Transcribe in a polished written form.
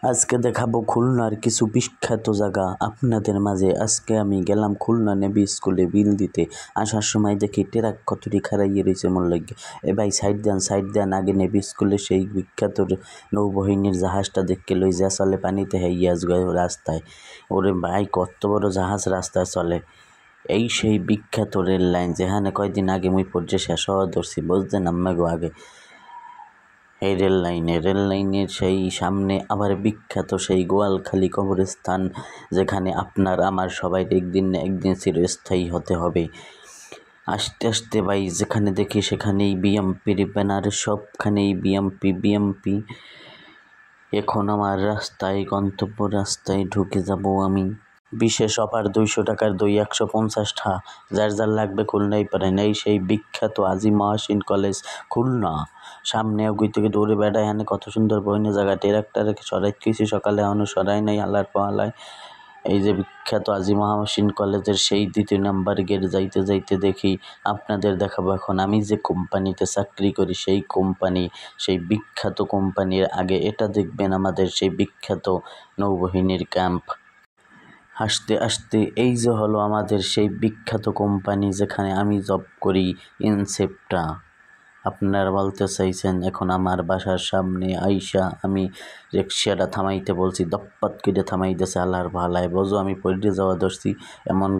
আজকে দেখাবো খুলনার কিছু বিখ্যাত জায়গা আপনাদের মাঝে। আজকে আমি গেলাম খুলনা নেভি স্কুলে বিল দিতে। আসার সময় দেখি ট্রাক কতটি খারাইয়ে রয়েছে মোর লাগে। এ ভাই সাইড দেন আগে নেভি স্কুলে সেই বিখ্যাত নৌবাহিনীর জাহাজটা দেখতে লই যা চলে পানিতে হেইয়া রাস্তায়। ওরে ভাই কত বড় জাহাজ রাস্তায় চলে। এই সেই বিখ্যাত রেল লাইন যেখানে কয়দিন আগে মুই পর্যে শেষ হওয়া ধরছি বুঝতেন আম্মাগো আগে। এই রেল লাইনের সেই সামনে আবার বিখ্যাত সেই গোয়ালখালী কবরস্থান, যেখানে আপনার আমার সবাই একদিন না একদিন চিরস্থায়ী হতে হবে। আস্তে আস্তে ভাই যেখানে দেখি সেখানেই বিএমপির ব্যানার, সবখানেই বিএমপি। এখন আমার গন্তব্য রাস্তায় ঢুকে যাব আমি। বিশেষ অফার 200 টাকার দই 150 টা, যার লাগবে খুলনাই পারেন। এই সেই বিখ্যাত আজিম মহসিন কলেজ খুলনা। সামনে ওই থেকে দৌড়ে বেড়ায় এখানে কত সুন্দর বইনে জায়গা। ট্রাক্টরে সরাইতেছি সকালে এখনো সরাই নাই আল্লাহর পাওয়ালায়। এই যে বিখ্যাত আজিম মহসিন কলেজের সেই 2 নাম্বার গেট যাইতে দেখি আপনাদের দেখাবো এখন আমি যে কোম্পানিতে চাকরি করি সেই কোম্পানি, সেই বিখ্যাত কোম্পানির আগে এটা দেখবেন আমাদের সেই বিখ্যাত নৌবাহিনীর ক্যাম্প। আস্তে আস্তে এই যে হলো আমাদের সেই বিখ্যাত কোম্পানি যেখানে আমি জব করি, ইনসেপ্টা। আপনারা বলতে চাইছেন এখন আমার বাসার সামনে আইসা আমি রিক্সাটা থামাইতে বলছি, দপ্পত করে থামাই দিয়েছে আল্লাহর ভালায়। বোঝো আমি পড়ে যাওয়া ধরছি, এমন